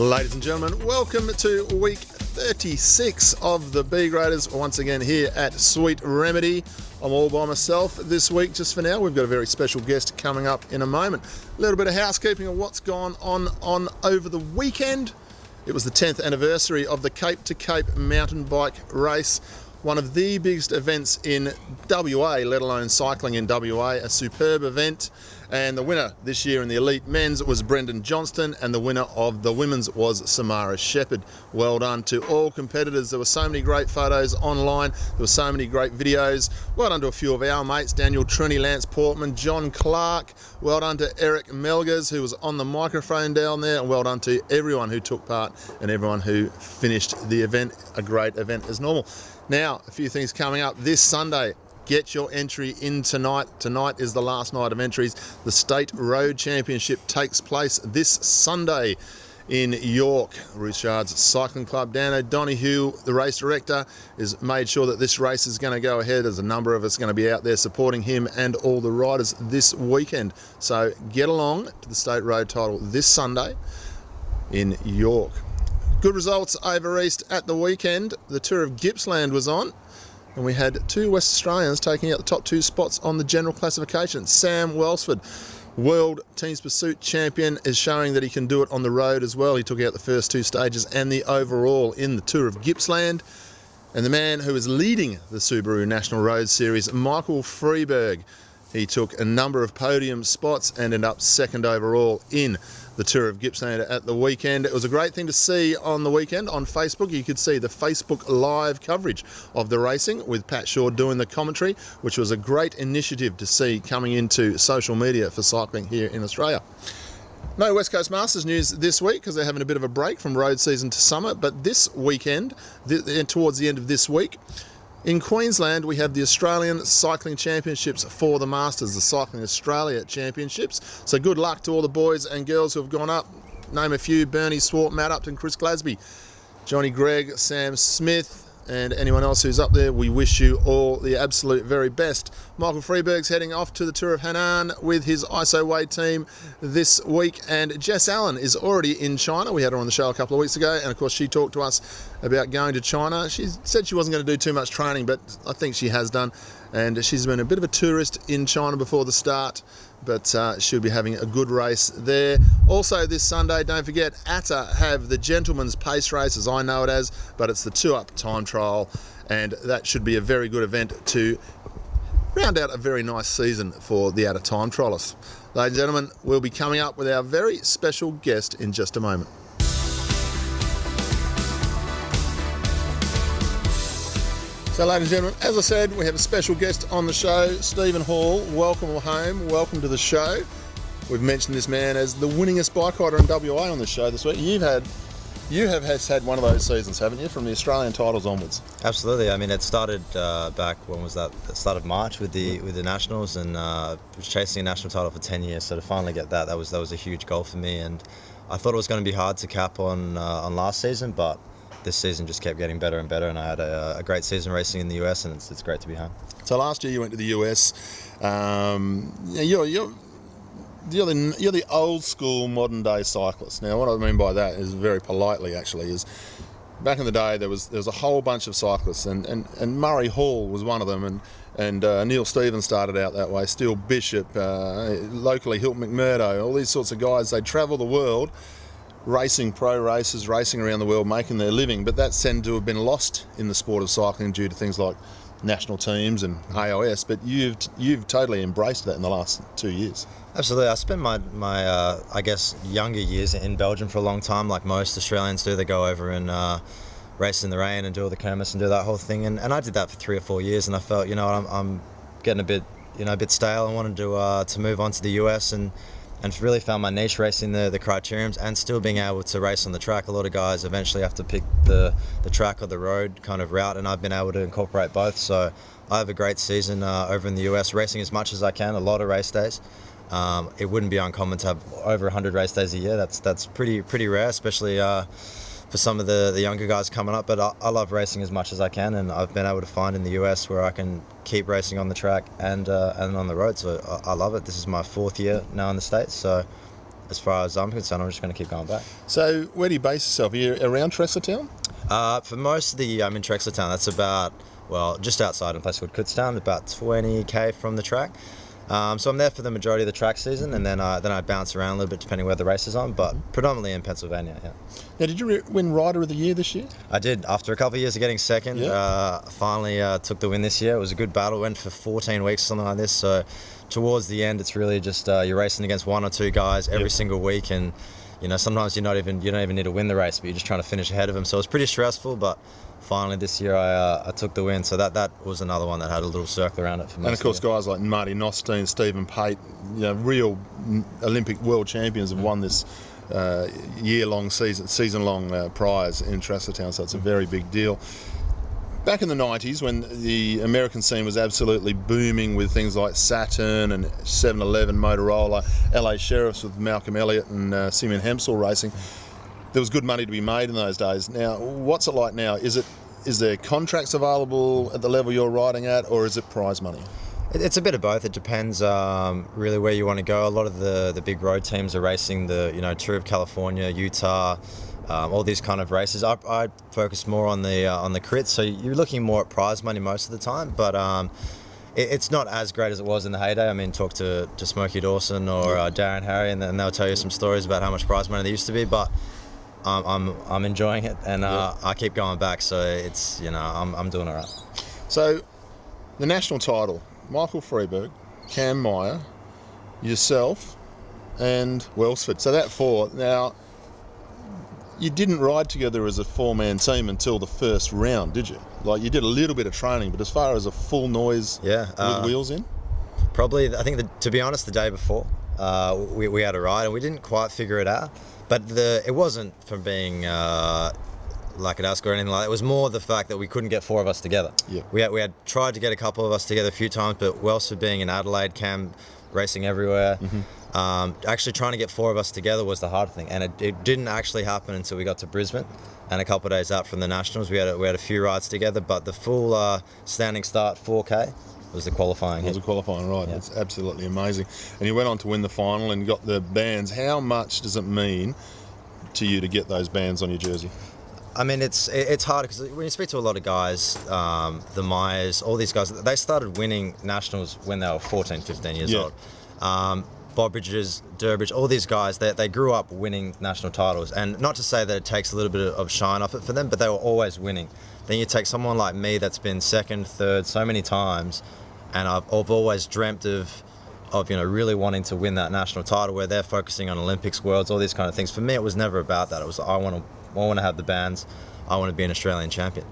Ladies and gentlemen, welcome to week 36 of the B Graders, once again here at Sweet Remedy. I'm all by myself this week just for now. We've got a very special guest coming up in a moment. A little bit of housekeeping of what's gone on over the weekend. It was the 10th anniversary of the Cape to Cape mountain bike race, one of the biggest events in WA, let alone cycling in WA, a superb event. And the winner this year in the elite men's was Brendan Johnston, and the winner of the women's was Samara Shepherd. Well done to all competitors. There were so many great photos online. There were so many great videos. Well done to a few of our mates, Daniel Trini, Lance Portman, John Clark. Well done to Eric Melgers, who was on the microphone down there. And well done to everyone who took part and everyone who finished the event. A great event as normal. Now, a few things coming up this Sunday. Get your entry in tonight. Tonight is the last night of entries. The State Road Championship takes place this Sunday in York. Richard's Cycling Club. Dan O'Donoghue, the race director, has made sure that this race is going to go ahead. There's a number of us going to be out there supporting him and all the riders this weekend. So get along to the State Road title this Sunday in York. Good results over east at the weekend. The Tour of Gippsland was on, and we had two West Australians taking out the top two spots on the general classification. Sam Welsford, World Teams Pursuit champion, is showing that he can do it on the road as well. He took out the first two stages and the overall in the Tour of Gippsland. And the man who is leading the Subaru National Road Series, Michael Freeberg, he took a number of podium spots and ended up second overall in the Tour of Gippsland at the weekend. It was a great thing to see on the weekend on Facebook. You could see the Facebook live coverage of the racing with Pat Shaw doing the commentary, which was a great initiative to see coming into social media for cycling here in Australia. No West Coast Masters news this week because they're having a bit of a break from road season to summer, but this weekend, towards the end of this week, in Queensland, we have the Australian Cycling Championships for the Masters, the Cycling Australia Championships. So good luck to all the boys and girls who have gone up. Name a few: Bernie Swart, Matt Upton, Chris Glasby, Johnny Gregg, Sam Smith, and anyone else who's up there. We wish you all the absolute very best. Michael Freeberg's heading off to the Tour of Hainan with his ISO Way team this week, and Jess Allen is already in China. We had her on the show a couple of weeks ago, and of course she talked to us about going to China. She said she wasn't going to do too much training, but I think she has done, and she's been a bit of a tourist in China before the start, but she'll be having a good race there. Also this Sunday, don't forget, ATA have the Gentleman's Pace Race, as I know it as, but it's the 2-up time trial, and that should be a very good event to round out a very nice season for the ATA time trialists. Ladies and gentlemen, we'll be coming up with our very special guest in just a moment. So, ladies and gentlemen, as I said, we have a special guest on the show, Stephen Hall. Welcome home, welcome to the show. We've mentioned this man as the winningest bike rider in WA on the show this week. You have had one of those seasons, haven't you, from the Australian titles onwards? Absolutely. I mean, it started back, when was that? The start of March with the Nationals, and was chasing a national title for 10 years. So to finally get that was a huge goal for me. And I thought it was going to be hard to cap on last season, but this season just kept getting better and better, and I had a great season racing in the US, and it's great to be home. So last year you went to the US. You're the old school modern day cyclist. Now what I mean by that is, very politely actually, is back in the day there was a whole bunch of cyclists, and Murray Hall was one of them, and Neil Stevens started out that way, Steele Bishop, locally Hilton McMurdo, all these sorts of guys. They travel the world racing pro races, racing around the world, making their living, but that tended to have been lost in the sport of cycling due to things like national teams and AOS, but you've totally embraced that in the last 2 years. Absolutely. I spent my I guess younger years in Belgium for a long time, like most Australians do. They go over and race in the rain and do all the kermis and do that whole thing, and I did that for 3 or 4 years, and I felt, I'm getting a bit stale. I wanted to move on to the US and really found my niche racing the criteriums and still being able to race on the track. A lot of guys eventually have to pick the track or the road kind of route, and I've been able to incorporate both. So I have a great season over in the US, racing as much as I can, a lot of race days. It wouldn't be uncommon to have over 100 race days a year. That's pretty rare, especially for some of the younger guys coming up. But I love racing as much as I can, and I've been able to find in the US where I can keep racing on the track and on the road. So I love it. This is my 4th year now in the States, so as far as I'm concerned, I'm just going to keep going back. So where do you base yourself? Are you around Trexlertown? For most of the year, I'm in Trexlertown. That's about, well, just outside in a place called Kutztown, about 20k from the track. So I'm there for the majority of the track season, and then I bounce around a little bit depending where the race is on, but predominantly in Pennsylvania. Yeah. Now, did you win Rider of the Year this year? I did. After a couple of years of getting second, finally took the win this year. It was a good battle. Went for 14 weeks, something like this. So towards the end, it's really just you're racing against one or two guys every single week, and sometimes you don't even need to win the race, but you're just trying to finish ahead of them. So it's pretty stressful, but finally this year I took the win. So that was another one that had a little circle around it for me. And of course, guys like Marty Nostine, Stephen Pate, real Olympic world champions have won this year-long season-long prize in Trexlertown. So it's a very big deal. Back in the 90s, when the American scene was absolutely booming with things like Saturn and 711 Motorola, LA Sheriffs with Malcolm Elliott and Simeon Hempsall racing, there was good money to be made in those days. Now, what's it like now? Is there contracts available at the level you're riding at, or is it prize money? It's a bit of both. It depends really where you want to go. A lot of the big road teams are racing the Tour of California, Utah, all these kind of races. I focus more on the crits, so you're looking more at prize money most of the time, but it's not as great as it was in the heyday. I mean, talk to Smokey Dawson or Darren Harry, and they'll tell you some stories about how much prize money there used to be, but I'm enjoying it, and I keep going back, so it's I'm doing all right. So the national title, Michael Freeberg, Cam Meyer, yourself, and Welsford. So that four. Now, you didn't ride together as a four-man team until the first round, did you? Like, you did a little bit of training, but as far as a full noise with wheels in? Probably, I think, to be honest, the day before, we had a ride, and we didn't quite figure it out. But it wasn't from being like at Ask or anything like that. It was more the fact that we couldn't get four of us together. Yeah. We had tried to get a couple of us together a few times, but Welsford being in Adelaide, Cam racing everywhere, actually trying to get four of us together was the hard thing, and it didn't actually happen until we got to Brisbane, and a couple of days out from the Nationals, we had a few rides together, but the full standing start 4K was the qualifying. It was a qualifying ride. Yeah. It's absolutely amazing. And you went on to win the final and got the bands. How much does it mean to you to get those bands on your jersey? I mean, it's hard because when you speak to a lot of guys, the Myers, all these guys, they started winning nationals when they were 14, 15 years old. Bobridges, Durbridge, all these guys, they grew up winning national titles. And not to say that it takes a little bit of shine off it for them, but they were always winning. Then you take someone like me that's been second, third so many times, and I've always dreamt of really wanting to win that national title, where they're focusing on Olympics, Worlds, all these kind of things. For me, it was never about that. It was I want to have the bands. I want to be an Australian champion.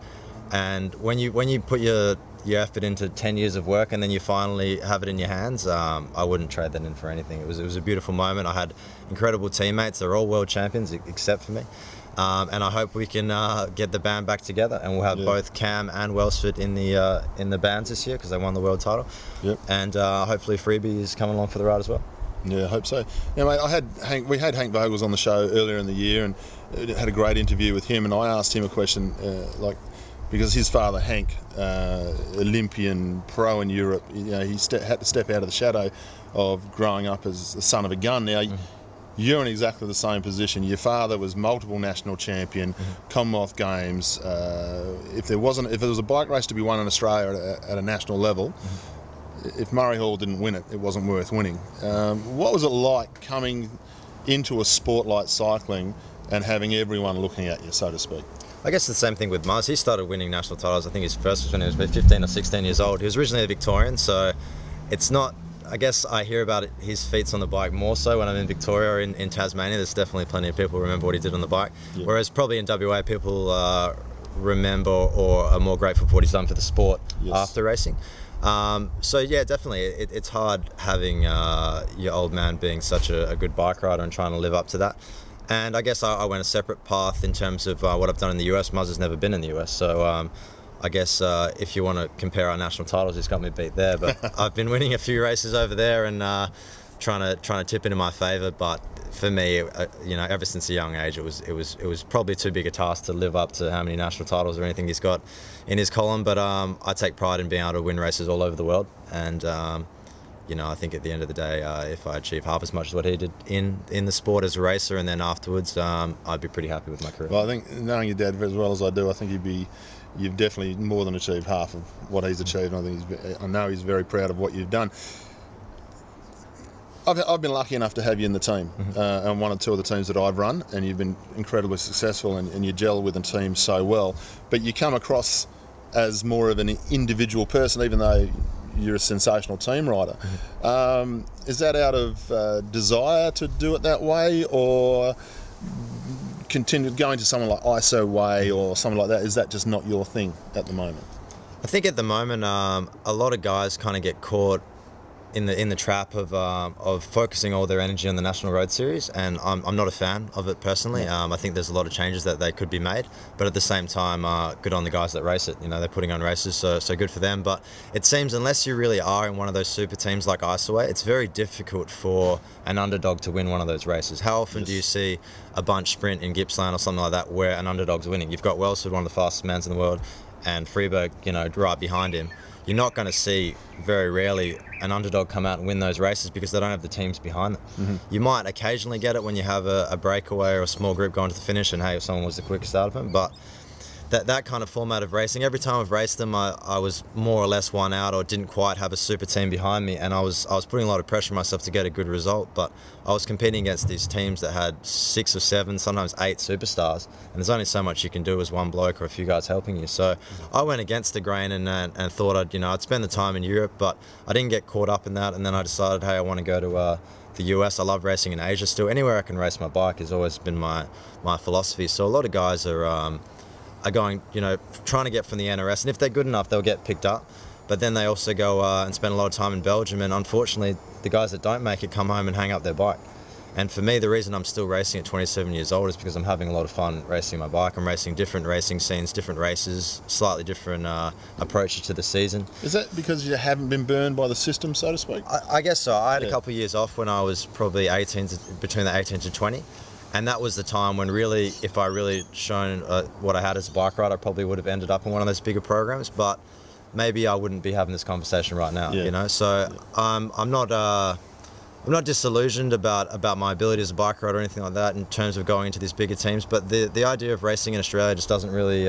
And when you put your effort into 10 years of work and then you finally have it in your hands, I wouldn't trade that in for anything. It was a beautiful moment. I had incredible teammates. They're all world champions except for me. And I hope we can get the band back together, and we'll have both Cam and Welsford in the bands this year because they won the world title. Yep. And hopefully Freebie is coming along for the ride as well. Yeah, I hope so. Now, mate, we had Hank Vogels on the show earlier in the year, and had a great interview with him. And I asked him a question, because his father Hank, Olympian, pro in Europe, he had to step out of the shadow of growing up as the son of a gun. Now. You're in exactly the same position. Your father was multiple national champion, Commonwealth Games. If there was a bike race to be won in Australia at a national level, if Murray Hall didn't win it, it wasn't worth winning. What was it like coming into a sport like cycling and having everyone looking at you, so to speak? I guess the same thing with Muzz. He started winning national titles. I think his first was when he was about 15 or 16 years old. He was originally a Victorian, so it's not... I guess I hear about his feats on the bike more so when I'm in Victoria or in Tasmania. There's definitely plenty of people who remember what he did on the bike. Yeah. Whereas probably in WA, people remember or are more grateful for what he's done for the sport after racing. So yeah, definitely, it's hard having your old man being such a good bike rider and trying to live up to that. And I guess I went a separate path in terms of what I've done in the US. Muzz has never been in the US, so I guess if you want to compare our national titles, he's got me beat there. But I've been winning a few races over there and trying to tip into my favour. But for me, ever since a young age, it was probably too big a task to live up to how many national titles or anything he's got in his column. But I take pride in being able to win races all over the world, and I think at the end of the day, if I achieve half as much as what he did in the sport as a racer, and then afterwards, I'd be pretty happy with my career. Well, I think knowing your dad as well as I do, I think you've definitely more than achieved half of what he's achieved. And I know he's very proud of what you've done. I've been lucky enough to have you in the team, and one or two of the teams that I've run, and you've been incredibly successful, and you gel with the team so well. But you come across as more of an individual person, even though you're a sensational team rider. Is that out of desire to do it that way, or continue going to someone like ISO Way or something like that? Is that just not your thing at the moment? I think at the moment, a lot of guys kind of get caught in the trap of focusing all their energy on the National Road Series, and I'm not a fan of it personally. I think there's a lot of changes that they could be made, but at the same time, good on the guys that race it. They're putting on races, so good for them. But it seems unless you really are in one of those super teams like Isoway, it's very difficult for an underdog to win one of those races. How often do you see a bunch sprint in Gippsland or something like that where an underdog's winning? You've got Welsford, one of the fastest mans in the world, and Freeberg, right behind him. You're not going to see very rarely an underdog come out and win those races because they don't have the teams behind them. You might occasionally get it when you have a breakaway or a small group going to the finish, and hey, if someone was the quickest out of them. But that kind of format of racing, every time I've raced them, I was more or less one out or didn't quite have a super team behind me, and I was putting a lot of pressure on myself to get a good result. But I was competing against these teams that had 6 or 7, sometimes 8 superstars, and there's only so much you can do as one bloke or a few guys helping you. So I went against the grain and thought I'd spend the time in Europe, but I didn't get caught up in that. And then I decided, hey, I want to go to the US. I love racing in Asia still. Anywhere I can race my bike has always been my philosophy. So a lot of guys are going, trying to get from the NRS, and if they're good enough, they'll get picked up. But then they also go and spend a lot of time in Belgium, and unfortunately, the guys that don't make it come home and hang up their bike. And for me, the reason I'm still racing at 27 years old is because I'm having a lot of fun racing my bike. I'm racing different racing scenes, different races, slightly different approaches to the season. Is that because you haven't been burned by the system, so to speak? I guess so. I had a couple of years off when I was probably between the 18 to 20. And that was the time when really, if I really shown what I had as a bike rider, I probably would have ended up in one of those bigger programs. But maybe I wouldn't be having this conversation right now, So I'm not disillusioned about my ability as a bike rider or anything like that in terms of going into these bigger teams. But the idea of racing in Australia just doesn't really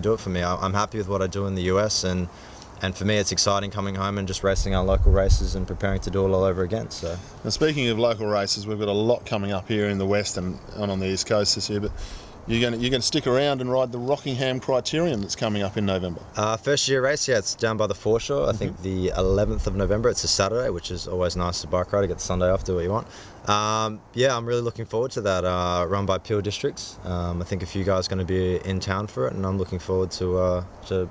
do it for me. I'm happy with what I do in the US, and for me, it's exciting coming home and just racing our local races and preparing to do it all over again. So, now, speaking of local races, we've got a lot coming up here in the West and on the East Coast this year. But you're going to stick around and ride the Rockingham Criterium that's coming up in November. First year race, it's down by the foreshore. I think the 11th of November. It's a Saturday, which is always nice as a bike rider. Get the Sunday off, do what you want. I'm really looking forward to that. Run by Peel Districts. I think a few guys are going to be in town for it, and I'm looking forward to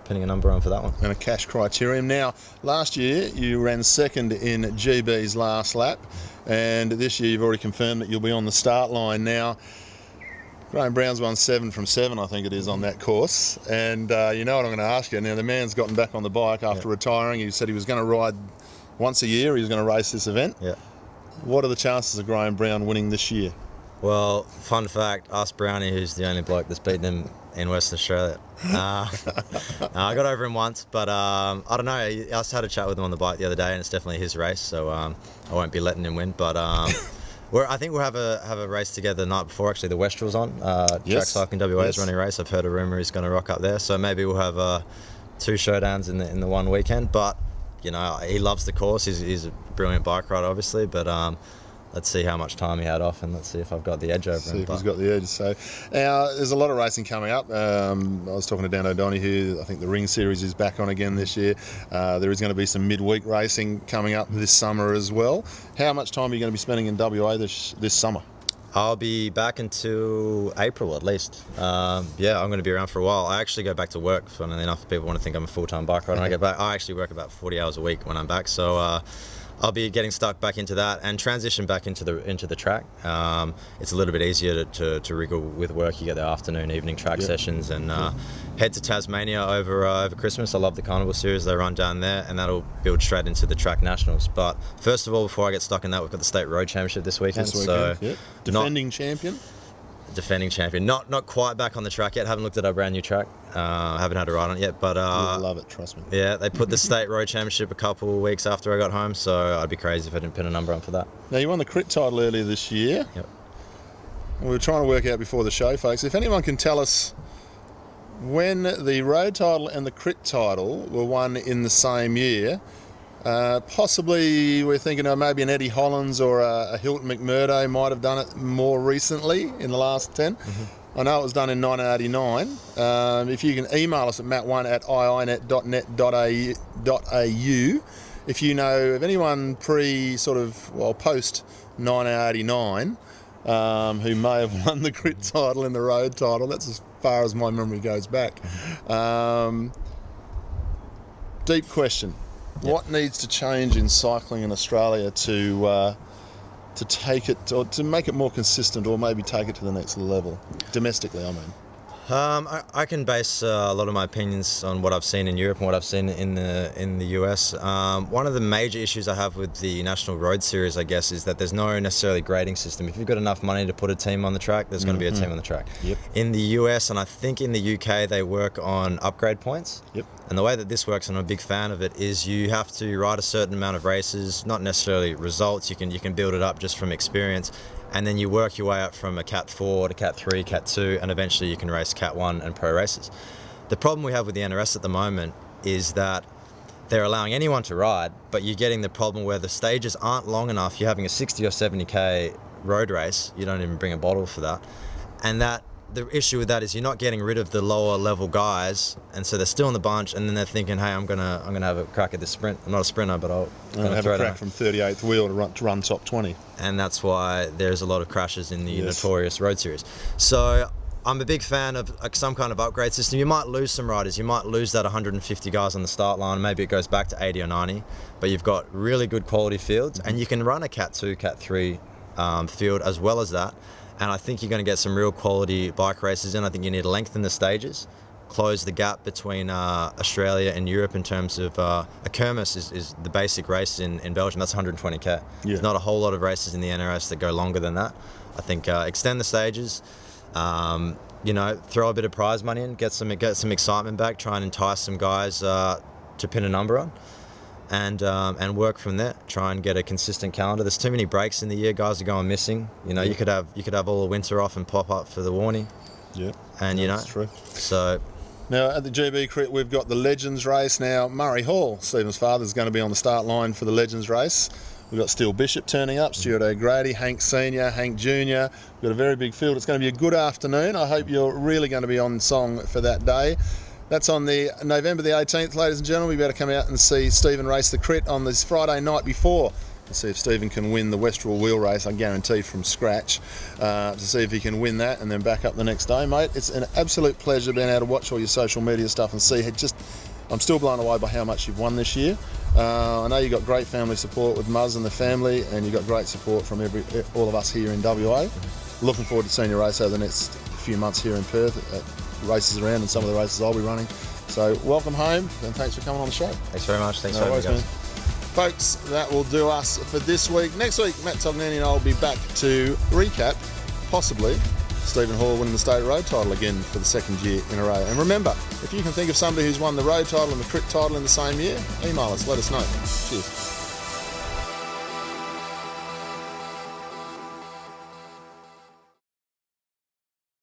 pinning a number on for that one. And a cash criterium. Now, last year you ran second in GB's last lap, and this year you've already confirmed that you'll be on the start line now. Graham Brown's won 7 from 7, I think it is, on that course. And you know what I'm going to ask you. Now, the man's gotten back on the bike after retiring. He said he was going to ride once a year. He was going to race this event. Yeah. What are the chances of Graham Brown winning this year? Well, fun fact, ask Brownie, who's the only bloke that's beaten him in Western Australia. I got over him once, but I don't know. I just had a chat with him on the bike the other day, and it's definitely his race, so I won't be letting him win. But I think we'll have a race together the night before. Actually, the Westrel's on. Track Cycling WA is running a race. I've heard a rumour he's going to rock up there, so maybe we'll have 2 showdowns in the one weekend. But he loves the course. He's a brilliant bike rider, obviously, but let's see how much time he had off, and let's see if I've got the edge over him. See if he's got the edge. So now there's a lot of racing coming up. I was talking to Dan O'Donoghue. I think the Ring Series is back on again this year. There is going to be some midweek racing coming up this summer as well. How much time are you going to be spending in WA this summer? I'll be back until April at least. I'm going to be around for a while. I actually go back to work, funnily enough. People want to think I'm a full-time bike rider. When I get back, I actually work about 40 hours a week when I'm back. So I'll be getting stuck back into that and transition back into the track. It's a little bit easier to wriggle with work. You get the afternoon, evening track sessions, and head to Tasmania over Christmas. I love the Carnival Series. They run down there, and that'll build straight into the track nationals. But first of all, before I get stuck in that, we've got the State Road Championship this weekend. Defending champion. defending champion. Not quite back on the track yet. Haven't looked at our brand new track. Haven't had a ride on it yet, but You'll love it, trust me. Yeah, they put the state road championship a couple of weeks after I got home, so I'd be crazy if I didn't pin a number on for that. Now, you won the crit title earlier this year. Yep. We were trying to work out before the show, folks, if anyone can tell us when the road title and the crit title were won in the same year. Possibly we're thinking of maybe an Eddie Hollins or a Hilton McMurdo might have done it more recently in the last 10. I know it was done in 1989. If you can email us at matt1@iinet.net.au if you know of anyone post 1989 who may have won the crit title and the road title. That's as far as my memory goes back. Deep question. Yep. What needs to change in cycling in Australia to take it, or to make it more consistent, or maybe take it to the next level, domestically, I mean? I can base a lot of my opinions on what I've seen in Europe and what I've seen in the US. One of the major issues I have with the National Road Series, I guess, is that there's no necessarily grading system. If you've got enough money to put a team on the track, there's going to be a team on the track. Yep. In the US and I think in the UK, they work on upgrade points. Yep. And the way that this works, and I'm a big fan of it, is you have to ride a certain amount of races, not necessarily results. You can build it up just from experience. And then you work your way up from a Cat 4 to Cat 3, Cat 2, and eventually you can race Cat 1 and pro races. The problem we have with the NRS at the moment is that they're allowing anyone to ride, but you're getting the problem where the stages aren't long enough. You're having a 60 or 70k road race. You don't even bring a bottle for that. And that the issue with that is you're not getting rid of the lower level guys, and so they're still in the bunch, and then they're thinking, hey, I'm gonna have a crack at this sprint. I'm not a sprinter, but I'll have a crack from 38th wheel to run top 20. And that's why there's a lot of crashes in the notorious road series. So I'm a big fan of some kind of upgrade system. You might lose some riders. You might lose that 150 guys on the start line. Maybe it goes back to 80 or 90, but you've got really good quality fields, and you can run a Cat 2, Cat 3 field as well as that. And I think you're going to get some real quality bike races in. I think you need to lengthen the stages, close the gap between Australia and Europe in terms of a Kermis is the basic race in Belgium. That's 120k. Yeah. There's not a whole lot of races in the NRS that go longer than that. I think extend the stages, throw a bit of prize money in, get some excitement back, try and entice some guys to pin a number on. And work from there. Try and get a consistent calendar. There's too many breaks in the year. Guys are going missing. You could have all the winter off and pop up for the Warnie. Yeah, and that's true. So now at the GB Crit, we've got the Legends race. Now Murray Hall, Stephen's father, is going to be on the start line for the Legends race. We've got Steele Bishop turning up, Stuart O'Grady, Hank Senior, Hank Junior. We've got a very big field. It's going to be a good afternoon. I hope you're really going to be on song for that day. That's on the November the 18th, ladies and gentlemen. We better come out and see Stephen race the crit on this Friday night before to see if Stephen can win the Westerall wheel race, I guarantee, from scratch, to see if he can win that and then back up the next day, mate. It's an absolute pleasure being able to watch all your social media stuff and see I'm still blown away by how much you've won this year. I know you've got great family support with Muzz and the family, and you've got great support from all of us here in WA. Looking forward to seeing your race over the next few months here in Perth at races around, and some of the races I'll be running. So welcome home, and thanks for coming on the show. Thanks very much. Thanks no for having me, worries, man. Folks, that will do us for this week. Next week, Matt Tognini and I will be back to recap, possibly, Stephen Hall winning the state road title again for the second year in a row. And remember, if you can think of somebody who's won the road title and the crit title in the same year, email us, let us know. Cheers.